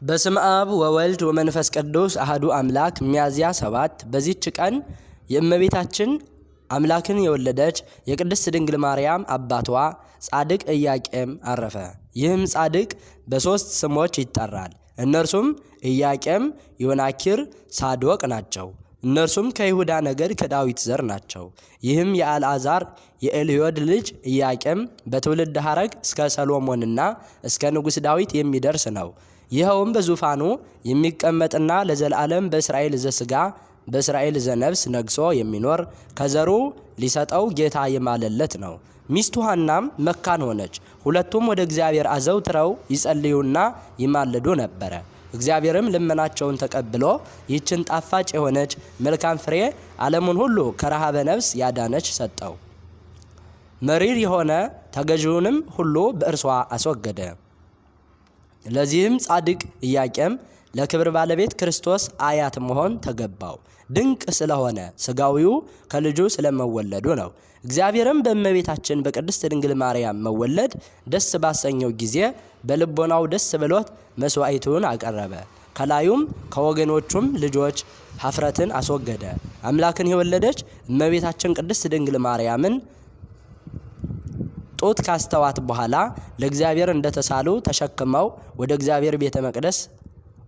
በስመ አብ ወወልድ ወመንፈስ ቅዱስ አሐዱ አምላክ ሚያዝያ 7 በዚህች ቀን የእመቤታችን አምላክን የወለደች የቅድስት ድንግል ማርያም አባቷ ጻድቅ ኢያቄም አረፈ። ይህም ጻድቅ በሶስት ስሞች ይጠራል። እነርሱም ኢያቄም፣ ዮናኪር፣ ሳዶቅ ናቸው። እነርሱም ከይሁዳ ነገድ ከዳዊት ዘር ናቸው። ይህም የአልዓዛር የኤልዮድ ልጅ ኢያቄም በትውልድ ሐረግ እስከ ሰሎሞንና እስከ ንጉሥ ዳዊት የሚደርስ ነው። ይኸውም በዙፋኑ የሚቀመጥና ለዘላለም በእስራኤል ዘሥጋ በእስራኤል ዘነፍስ ነግሶ የሚኖር ከዘሩ ሊሰጠው ጌታ የማለለት ነው። ሚስቱ ሐናም መካን ሆነች። ሁለቱም ወደ እግዚአብሔር አዘውትረው ይጸልዩና ይማልዱ ነበረ። እግዚአብሔርም ልመናቸውን ተቀብሎ ይህችን ጣፋጭ የሆነች መልካም ፍሬ ዓለሙን ሁሉ ከረሃበ ነፍስ ያዳነች ሰጠው። መሪር የሆነ ተገዥውንም ሁሉ በእርሷ አስወገደ። ለዚህም ጻድቅ ኢያቄም ለክብር ባለቤት ክርስቶስ አያት መሆን ተገባው። ድንቅ ስለሆነ ሥጋዊው ከልጁ ስለመወለዱ ነው። እግዚአብሔርም በእመቤታችን በቅድስት ድንግል ማርያም መወለድ ደስ ባሰኘው ጊዜ በልቦናው ደስ ብሎት መስዋዕቱን አቀረበ። ከላዩም ከወገኖቹም ልጆች ኀፍረትን አስወገደ። አምላክን የወለደች እመቤታችን ቅድስት ድንግል ማርያምን ጡት ካስተዋት በኋላ ለእግዚአብሔር እንደተሳሉ ተሸክመው ወደ እግዚአብሔር ቤተ መቅደስ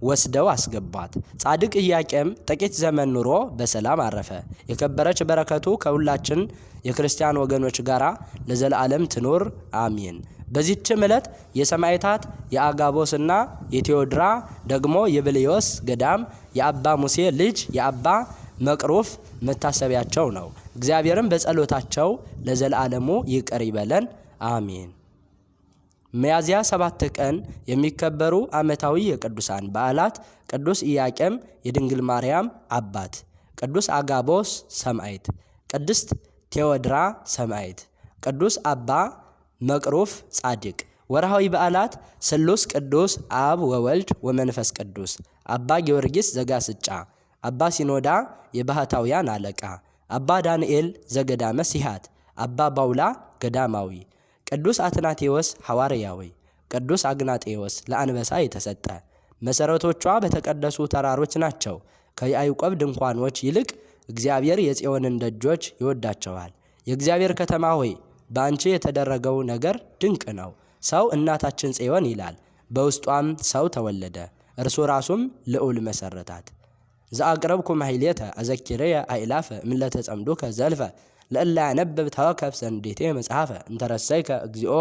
ወስደው አስገቧት። ጻድቅ ኢያቄም ጥቂት ዘመን ኑሮ በሰላም አረፈ። የከበረች በረከቱ ከሁላችን የክርስቲያን ወገኖች ጋር ለዘላለም ትኑር አሜን። በዚህችም ዕለት የሰማዕታት የአጋቦስና የቴዎድራ ደግሞ የብልዮስ ገዳም የአባ ሙሴ ልጅ የአባ መቅሩፍ መታሰቢያቸው ነው። እግዚአብሔርም በጸሎታቸው ለዘላለሙ ይቅር ይበለን አሜን። ሚያዝያ 7 ቀን የሚከበሩ ዓመታዊ የቅዱሳን በዓላት: ቅዱስ ኢያቄም የድንግል ማርያም አባት፣ ቅዱስ አጋቦስ ሰማዕት፣ ቅድስት ቴዎድራ ሰማዕት፣ ቅዱስ አባ መቅሩፍ ጻድቅ። ወርሃዊ በዓላት: ስሉስ ቅዱስ አብ ወወልድ ወመንፈስ ቅዱስ፣ አባ ጊዮርጊስ ዘጋስጫ፣ አባ ሲኖዳ የባህታውያን አለቃ፣ አባ ዳንኤል ዘገዳመ ሲሃት፣ አባ ባውላ ገዳማዊ፣ ቅዱስ አትናቴዎስ ሐዋርያዊ፣ ቅዱስ አግናጤዎስ ለአንበሳ የተሰጠ። መሠረቶቿ በተቀደሱ ተራሮች ናቸው። ከያዕቆብ ድንኳኖች ይልቅ እግዚአብሔር የጽዮንን ደጆች ይወዳቸዋል። የእግዚአብሔር ከተማ ሆይ በአንቺ የተደረገው ነገር ድንቅ ነው። ሰው እናታችን ጽዮን ይላል፣ በውስጧም ሰው ተወለደ፣ እርሱ ራሱም ልዑል መሠረታት። ዘአቅረብኩ ማሕሌተ አዘኪረየ አእላፈ እምለተ ጸምዱከ ዘልፈ ለእላ ያነብብ ተወከፍ ሰንዴቴ መጽሐፈ እንተረሰይከ እግዚኦ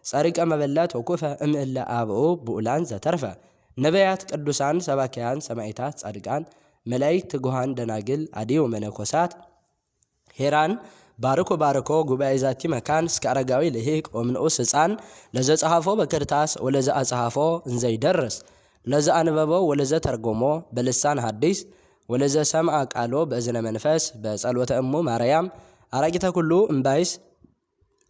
ጸሪቀ መበለት ወኩፈ እምእለ አብኡ ብኡላን ዘተርፈ። ነቢያት፣ ቅዱሳን፣ ሰባኪያን፣ ሰማዕታት፣ ጻድቃን፣ መላእክት፣ ትጉሃን፣ ደናግል፣ አዲው መነኮሳት ሄራን ባርኮ ባርኮ ጉባኤ ዛቲ መካን እስከ አረጋዊ ልሂቅ ወምንዑስ ሕፃን ለዘጸሐፎ በክርታስ ወለዘ አጸሐፎ እንዘይደርስ ለዘ አንበቦ ወለዘ ተርጎሞ በልሳን ሐዲስ ወለዘ ሰምዐ ቃሎ በእዝነ መንፈስ በጸሎተ እሙ ማርያም አራቂተ ኩሉ እምባይስ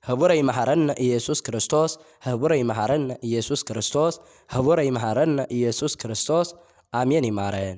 ህቡረ ይመሐረነ ኢየሱስ ክርስቶስ ህቡረ ይመሐረነ ኢየሱስ ክርስቶስ ህቡረ ይመሐረነ ኢየሱስ ክርስቶስ አሜን። ይማረን።